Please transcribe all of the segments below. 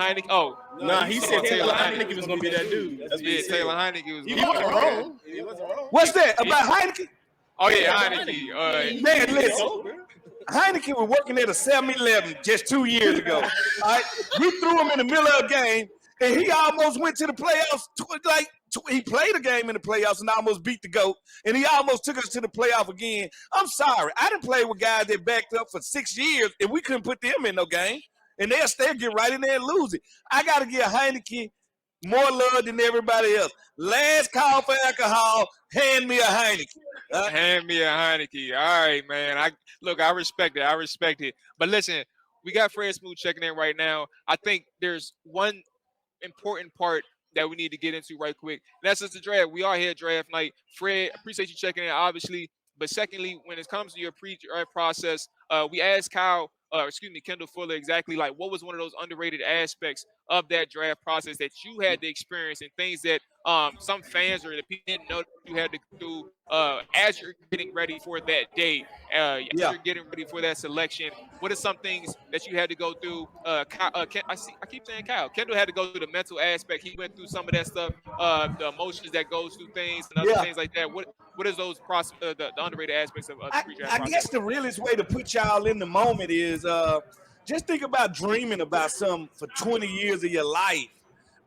Heineke. Oh, nah, he said Taylor Heineke was gonna be that dude. That's what he said. Taylor Heineke was. He wasn't wrong. He wasn't wrong. What's that about Heineke? Oh yeah, Heineke. Man, listen. Heineke was working at a 7-Eleven just 2 years ago. All right, we threw him in the middle of a game, and he almost went to the playoffs. He played a game in the playoffs and almost beat the GOAT, and he almost took us to the playoff again. I'm sorry, I didn't play with guys that backed up for 6 years, and we couldn't put them in no game, and they'll still get right in there and lose it. I got to give Heineke more love than everybody else. Last call for alcohol. Hand me a Heineke. Hand me a Heineke. All right, man. I respect it. But listen, we got Fred Smoot checking in right now. I think there's one important part that we need to get into right quick. And that's just the draft. We are here draft night. Fred, appreciate you checking in, obviously. But secondly, when it comes to your pre-draft process, we asked Kendall Fuller exactly like what was one of those underrated aspects of that draft process that you had to experience and things that some fans or the people didn't know that you had to do as you're getting ready for that day, as you're getting ready for that selection. What are some things that you had to go through? I keep saying Kyle. Kendall had to go through the mental aspect. He went through some of that stuff, the emotions that goes through things and other things like that. What is those the underrated aspects of the pre-draft process? I guess the realest way to put y'all in the moment is just think about dreaming about something for 20 years of your life,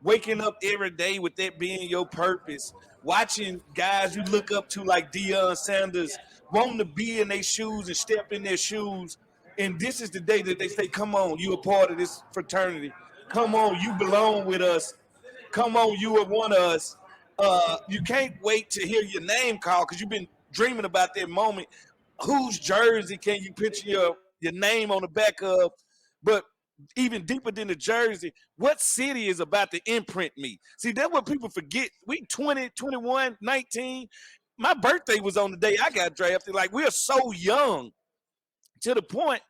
waking up every day with that being your purpose, watching guys you look up to like Deion Sanders, wanting to be in their shoes and step in their shoes. And this is the day that they say, come on, you a part of this fraternity. Come on, you belong with us. Come on, you are one of us. You can't wait to hear your name called because you've been dreaming about that moment. Whose jersey can you picture your name on the back of? But even deeper than the jersey, what city is about to imprint me? See, that's what people forget. We 20, 21, 19. My birthday was on the day I got drafted. Like, we're so young to the point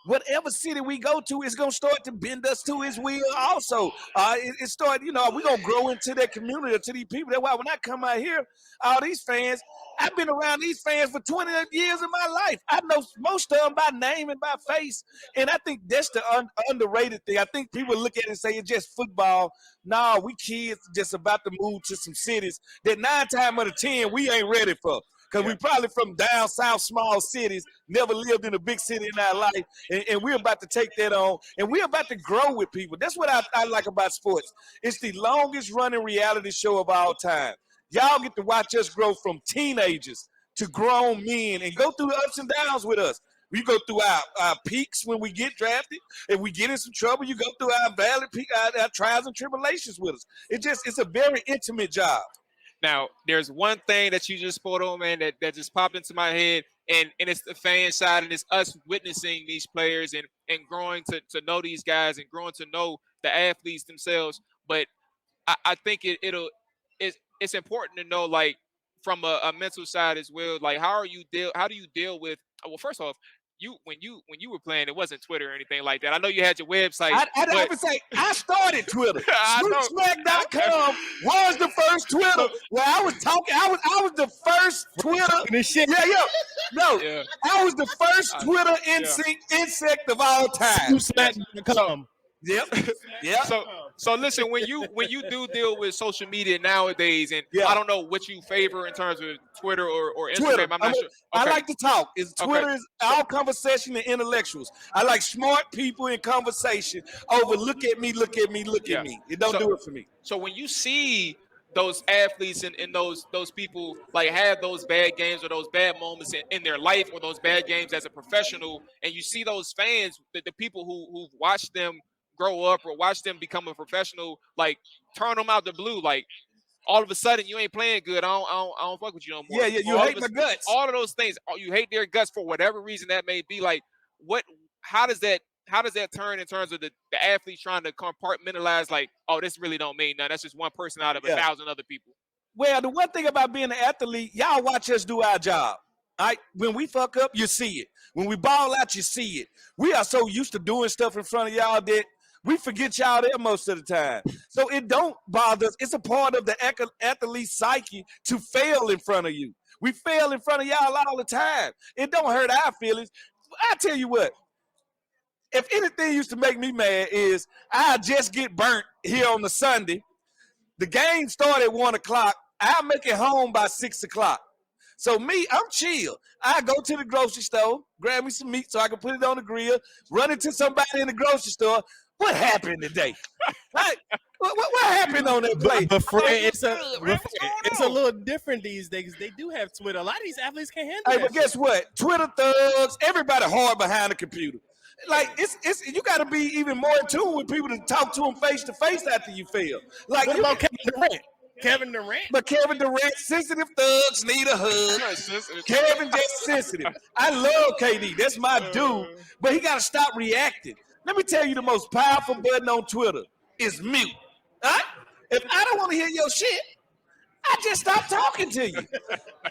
whatever city we go to, it's going to start to bend us to his will also. It started, we're going to grow into that community, to these people. That's why when I come out here, all these fans, I've been around these fans for 20 years of my life. I know most of them by name and by face, and I think that's the underrated thing. I think people look at it and say it's just football. No, we kids just about to move to some cities that 9 times out of 10 we ain't ready for. Because we probably from down south, small cities, never lived in a big city in our life, and we're about to take that on, and we're about to grow with people. That's what I like about sports. It's the longest running reality show of all time. Y'all get to watch us grow from teenagers to grown men and go through the ups and downs with us. We go through our peaks when we get drafted. If we get in some trouble, you go through our valley peak, our trials and tribulations with us. It's a very intimate job. Now, there's one thing that you just spoke on, man, that just popped into my head, and it's the fan side, and it's us witnessing these players and growing to know these guys and growing to know the athletes themselves. But I think it's important to know, like, from a mental side as well. Like, how do you deal with? Well, first off, when you were playing, it wasn't Twitter or anything like that. I know you had your website. I would say I started Twitter. SmootSmack.com was the first Twitter where I was talking. I was the first Twitter. Yeah. I was the first Twitter insect of all time. SmootSmack.com. Yep. So listen, when you do deal with social media nowadays, and I don't know what you favor in terms of Twitter or Instagram. Twitter. I'm not sure. Okay. I like to talk. Twitter is all conversation and intellectuals. I like smart people in conversation over look at me. It don't do it for me. So when you see those athletes and those people like have those bad games or those bad moments in their life or those bad games as a professional, and you see those fans, the people who've watched them grow up or watch them become a professional, like turn them out the blue, like all of a sudden you ain't playing good. I don't fuck with you no more. Yeah, you hate my guts. All of those things, you hate their guts for whatever reason that may be. Like, how does that turn in terms of the athlete trying to compartmentalize, like, oh, this really don't mean nothing. That's just one person out of 1,000 other people. Well, the one thing about being an athlete, y'all watch us do our job. All right? When we fuck up, you see it. When we ball out, you see it. We are so used to doing stuff in front of y'all that we forget y'all there most of the time. So it don't bother us. It's a part of the athlete's psyche to fail in front of you. We fail in front of y'all all the time. It don't hurt our feelings. I tell you what, if anything used to make me mad is I just get burnt here on the Sunday. The game started at 1 o'clock. I'll make it home by 6 o'clock. So me, I'm chill. I go to the grocery store, grab me some meat so I can put it on the grill, run into somebody in the grocery store. What happened today? Like, what happened on that play? But Fred, it's a little different these days. They do have Twitter. A lot of these athletes can't handle Hey, that. but guess what? Twitter thugs, everybody hard behind the computer. Like it's you got to be even more in tune with people to talk to them face to face after you fail. Like What about Kevin Durant? Kevin Durant. But Kevin Durant, sensitive thugs need a hug. Kevin just sensitive. I love KD. That's my dude. But he got to stop reacting. Let me tell you the most powerful button on Twitter is mute. Huh? If I don't want to hear your shit, I just stop talking to you.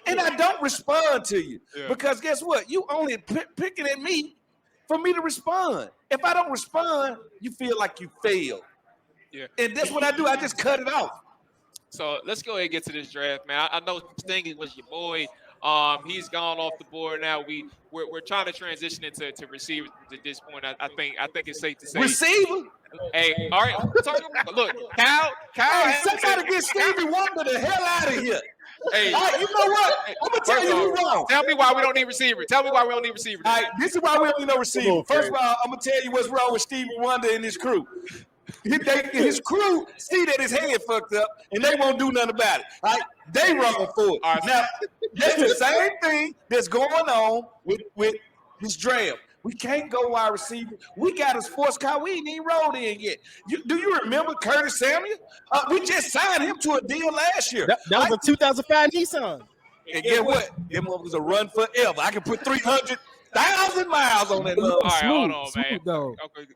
And I don't respond to you. Yeah. Because guess what? You only picking at me for me to respond. If I don't respond, you feel like you failed. Yeah. And that's what I do. I just cut it off. So let's go ahead and get to this draft, man. I know Stingy was your boy. He's gone off the board now. We're trying to transition into receivers at this point. I think it's safe to say receiver. Hey, all right. Look, Kyle. Hey, somebody get Stevie Wonder the hell out of here. Hey, you know what? I'm gonna tell you wrong. Tell me why we don't need receiver. Tell me why we don't need receiver. All right, this is why we don't need no receiver. First of all, I'm gonna tell you what's wrong with Stevie Wonder and his crew. His crew see that his head fucked up, and they won't do nothing about it. All right? They wrong for it. Right. Now, that's the same thing that's going on with this draft. We can't go wide receiver. We got a sports car. We ain't even rolled in yet. Do you remember Curtis Samuel? We just signed him to a deal last year. That was a 2005 Nissan. And get what? That was a run forever. I can put 300,000 miles on that. All right, hold on, man. Okay.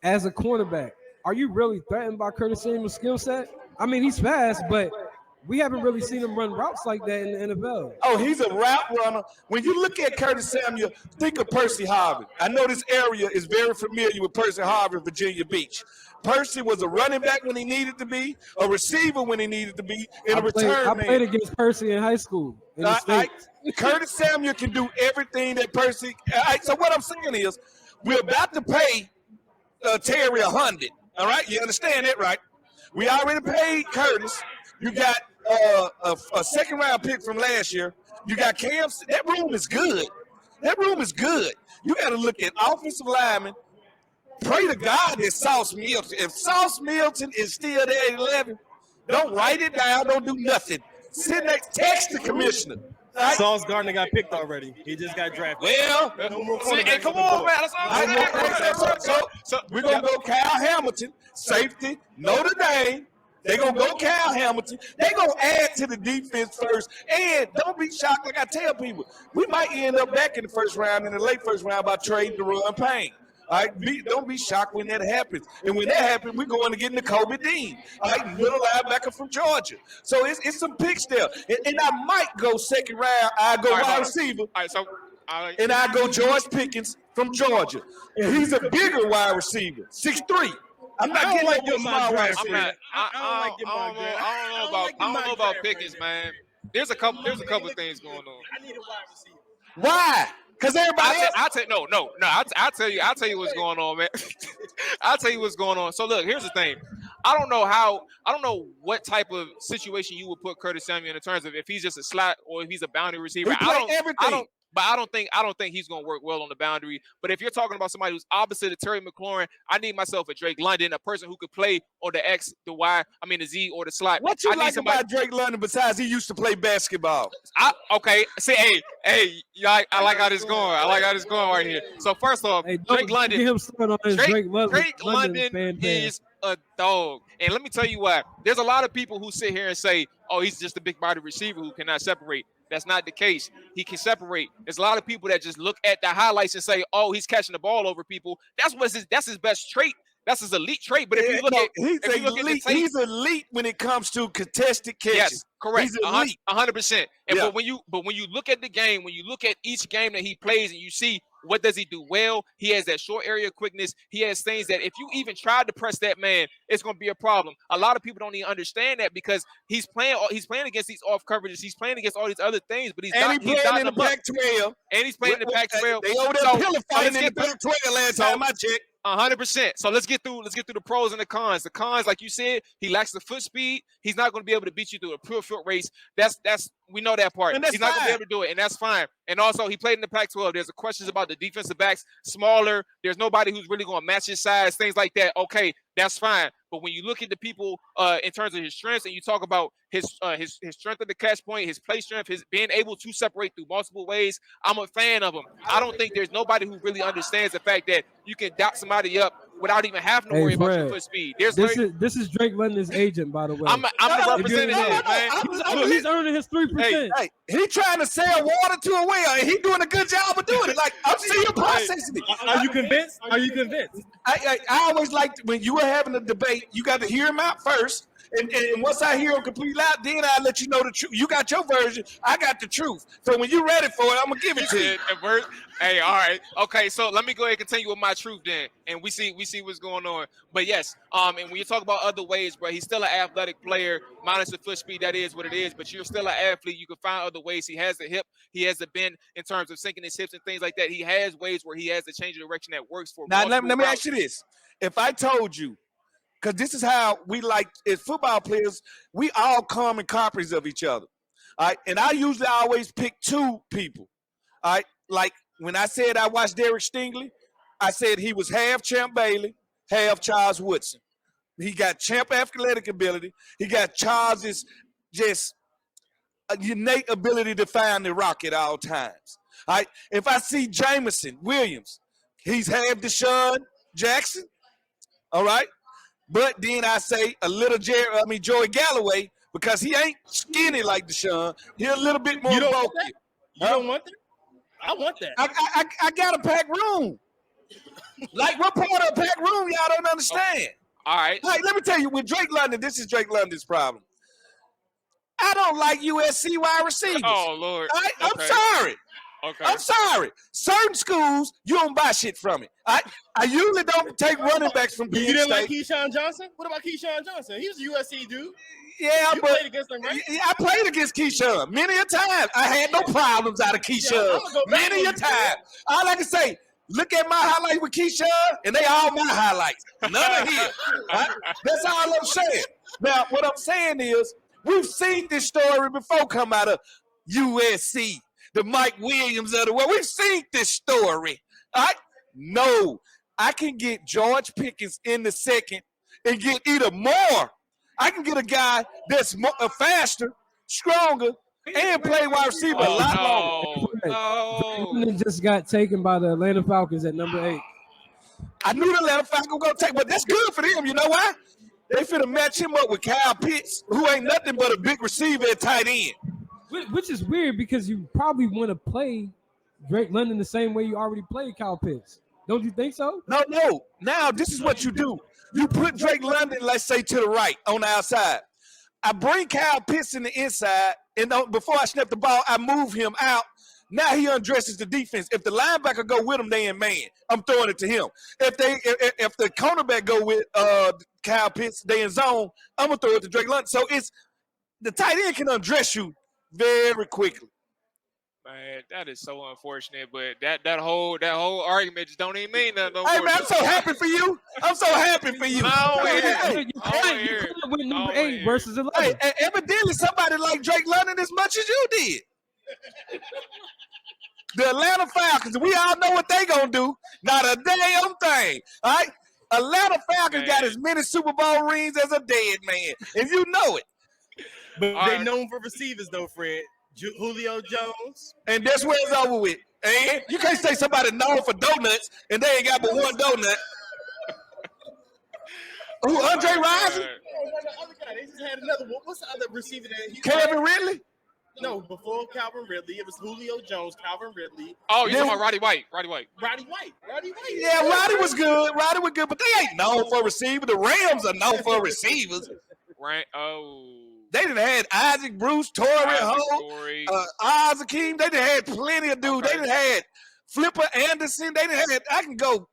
As a cornerback, are you really threatened by Curtis Samuel's skill set? I mean, he's fast, but we haven't really seen him run routes like that in the NFL. Oh, he's a route runner. When you look at Curtis Samuel, think of Percy Harvin. I know this area is very familiar with Percy Harvin, Virginia Beach. Percy was a running back when he needed to be, a receiver when he needed to be, and a return man. I played against Percy in high school. Curtis Samuel can do everything that Percy. So what I'm saying is, we're about to pay Terry $100. All right, you understand that, right? We already paid Curtis. You got a second round pick from last year. You got Cam. That room is good. That room is good. You got to look at offensive linemen. Pray to God that Sauce Milton. If Sauce Milton is still there at 11, don't write it down. Don't do nothing. Sit next, text the commissioner. Right? Sauce Gardner got picked already. He just got drafted. Well, hey, come on, man. So we're going to go Kyle Hamilton, safety, Notre Dame. They're going to go Kyle Hamilton. They're going to add to the defense first. And don't be shocked, like I tell people, we might end up back in the first round, in the late first round, by trading Deron Payne. All right, don't be shocked when that happens. And when that happens, we're going to get Nakobe Dean, all right, middle linebacker from Georgia. So it's some picks there. And I might go second round. I go wide receiver. All right, so and I go George Pickens from Georgia. And he's a bigger wide receiver, 6'3". I'm not getting like your small wide receiver. I don't know about Pickens, man. There's a couple of things going on. I need a wide receiver. Why? Because everybody I'll tell you what's going on, man. I'll tell you what's going on. So look, here's the thing. I don't know what type of situation you would put Curtis Samuel in terms of if he's just a slot or if he's a boundary receiver. I don't think he's gonna work well on the boundary. But if you're talking about somebody who's opposite of Terry McLaurin, I need myself a Drake London, a person who could play on the X, the Y, the Z or the slot. What you like about Drake London besides he used to play basketball? Okay. See, hey, I like how this going. I like how this going right here. So first off, Drake London. Drake London is a dog. And let me tell you why. There's a lot of people who sit here and say, oh, he's just a big body receiver who cannot separate. That's not the case. He can separate. There's a lot of people that just look at the highlights and say, oh, he's catching the ball over people. That's his best trait. That's his elite trait. But if you look at the tape, he's elite when it comes to contested catches. Yes, correct. He's elite. 100%. And but when you look at the game, when you look at each game that he plays and you see What does he do well? He has that short area quickness. He has things that if you even tried to press that man, it's going to be a problem. A lot of people don't even understand that because he's playing against these off coverages. He's playing against all these other things, but he's playing in the Pac-12. And he's playing in the Pac-12. They over there pillow fighting in the Pac-12 last time I checked. 100%. So let's get through the pros and the cons. The cons, like you said, he lacks the foot speed. He's not going to be able to beat you through a pure foot race. That's we know that part. He's not going to be able to do it, and that's fine. And also, he played in the Pac-12. There's questions about the defensive backs, smaller. There's nobody who's really going to match his size, things like that. Okay, that's fine. But when you look at the people in terms of his strengths, and you talk about his strength at the catch point, his play strength, his being able to separate through multiple ways, I'm a fan of him. I don't think there's nobody who really understands the fact that you can dot somebody up without even having to worry about your foot speed. This is Drake London's agent, by the way. I'm the representative, man. He's earning his 3%. Hey, he trying to sell water to a well, and he doing a good job of doing it. Like, I'm seeing you processing it. Are you convinced? I always liked when you were having a debate, you got to hear him out first. And once I hear him completely out, then I'll let you know the truth. You got your version, I got the truth. So when you're ready for it, I'm gonna give it to you. Hey, all right, okay. So let me go ahead and continue with my truth then, and we see what's going on. But yes, and when you talk about other ways, bro, he's still an athletic player, minus the foot speed. That is what it is. But you're still an athlete. You can find other ways. He has the hip. He has the bend in terms of sinking his hips and things like that. He has ways where he has the change of direction that works for him. Now let me ask you this: if I told you. Because this is how we like, as football players, we all common copies of each other. All right. And I usually always pick two people. All right. Like when I said I watched Derek Stingley, I said he was half Champ Bailey, half Charles Woodson. He got Champ athletic ability. He got Charles's just a innate ability to find the rock at all times. All right. If I see Jameson Williams, he's half Deshaun Jackson. All right. But then I say a little Joey Galloway because he ain't skinny like Deshaun. He's a little bit more bulky. You don't want that? I want that. I got a packed room. Like what part of a packed room y'all don't understand? Okay. All right. Like, let me tell you, with Drake London, this is Drake London's problem. I don't like USC wide receivers. Oh, Lord. I'm sorry. Okay. I'm sorry. Certain schools, you don't buy shit from it. I usually don't take running backs from Penn You didn't State. like Keyshawn Johnson? What about Keyshawn Johnson? He was a USC dude. Yeah, you but played against him, right? I played against Keyshawn many a time. I had no problems out of Keyshawn many a time. All I can say, look at my highlights with Keyshawn, and they all my highlights. None of his. That's all I'm saying. Now, what I'm saying is, we've seen this story before come out of USC. The Mike Williams of the world. We've seen this story. No, I can get George Pickens in the second and get either more. I can get a guy that's faster, stronger, and play wide receiver a lot longer. No. Just got taken by the Atlanta Falcons at number 8. I knew the Atlanta Falcons were going to take, but that's good for them. You know why? They finna match him up with Kyle Pitts, who ain't nothing but a big receiver at tight end. Which is weird because you probably want to play Drake London the same way you already played Kyle Pitts. Don't you think so? No. Now, this is what you do. You put Drake London, let's say, to the right on the outside. I bring Kyle Pitts in the inside, and before I snap the ball, I move him out. Now he undresses the defense. If the linebacker go with him, they in man. I'm throwing it to him. If the cornerback go with Kyle Pitts, they in zone. I'm gonna throw it to Drake London. So it's the tight end can undress you very quickly. Man, that is so unfortunate, but that whole argument just don't even mean nothing. Hey man, I'm so happy for you. I'm so happy for you. You with number 8 versus 11. Hey, evidently somebody like Drake London as much as you did. The Atlanta Falcons, we all know what they gonna do. Not a damn thing. All right? Atlanta Falcons got as many Super Bowl rings as a dead man, and you know it. But they known for receivers, though, Fred. Julio Jones. And that's where it's over with. And you can't say somebody known for donuts and they ain't got but one donut. Who, Andre Rison? The other guy, they just had another one. What's the other receiver that Calvin Ridley? No, before Calvin Ridley, it was Julio Jones, Calvin Ridley. Oh, you're talking about Roddy White. Roddy White. Yeah, Roddy was good. But they ain't known for receivers. The Rams are known for receivers. Right. Oh. They done had Isaac Bruce, Torrey Holt, Isaac Akeem. They done had plenty of dudes. Okay. They done had Flipper Anderson, they didn't have. I can go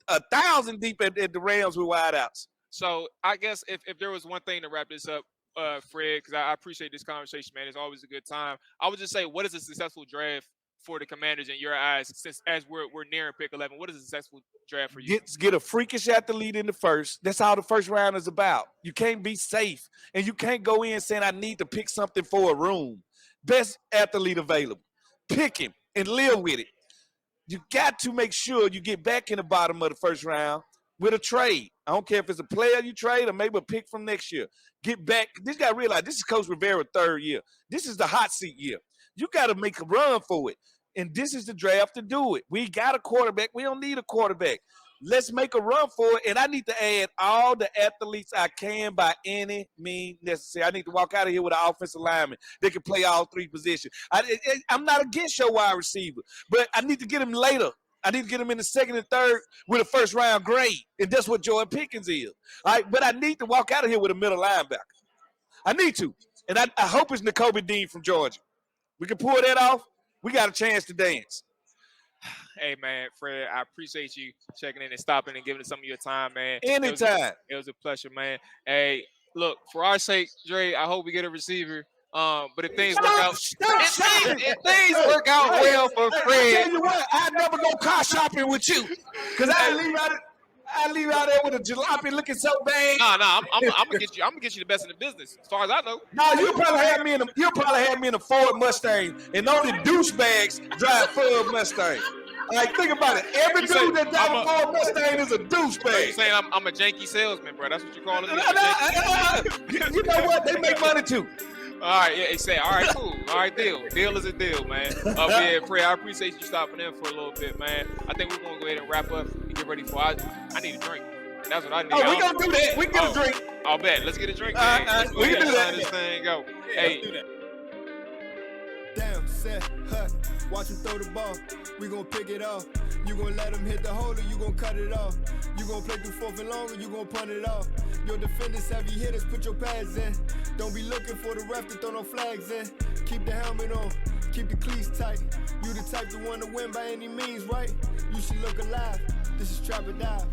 1,000 deep at the Rams with wideouts. So I guess if there was one thing to wrap this up, Fred, because I appreciate this conversation, man. It's always a good time. I would just say, what is a successful draft for the Commanders in your eyes? Since as we're nearing pick 11, what is a successful draft for you? Get a freakish athlete in the first. That's all the first round is about. You can't be safe, and you can't go in saying I need to pick something for a room. Best athlete available. Pick him and live with it. You got to make sure you get back in the bottom of the first round with a trade. I don't care if it's a player you trade or maybe a pick from next year. Get back. This guy realize this is Coach Rivera's third year. This is the hot seat year. You got to make a run for it. And this is the draft to do it. We got a quarterback. We don't need a quarterback. Let's make a run for it. And I need to add all the athletes I can by any means necessary. I need to walk out of here with an offensive lineman that can play all three positions. I'm not against your wide receiver, but I need to get him later. I need to get him in the second and third with a first round grade. And that's what Jordan Pickens is. All right, but I need to walk out of here with a middle linebacker. I need to. And I hope it's Nakobe Dean from Georgia. We can pull that off. We got a chance to dance. Hey, man, Fred, I appreciate you checking in and stopping and giving us some of your time, man. Anytime. It was a pleasure, man. Hey, look, for our sake, Dre, I hope we get a receiver. But if things work out, if things work out well for Fred, I tell you what, I'd never go car shopping with you, cause I leave out there with a jalopy looking so bad. Nah, I'm gonna get you. I'm gonna get you the best in the business, as far as I know. No, you'll probably have me in a Ford Mustang, and only douchebags drive Ford Mustang. Like, think about it. Every dude that drives a Ford Mustang is a douchebag. You saying I'm a janky salesman, bro? That's what you calling me? You know what? They make money too. All right, yeah, say, all right, cool. All right, deal is a deal, man. Yeah, Fred, I appreciate you stopping in for a little bit, man. I think we're gonna go ahead and wrap up and get ready for. I need a drink. That's what I need. Oh, we gonna do that. We can get a drink. I'll bet. Let's get a drink, man. We can do that. This thing go. Yeah, Hey. do that. Damn, set, hut, watch him throw the ball. We gon' pick it off. You gon' let him hit the hole or you gon' cut it off. You gon' play through fourth and long or you gon' punt it off. Your defenders, heavy hitters, put your pads in. Don't be looking for the ref to throw no flags in. Keep the helmet on, keep the cleats tight. You the type to want to win by any means, right? You should look alive. This is Trap or Dive.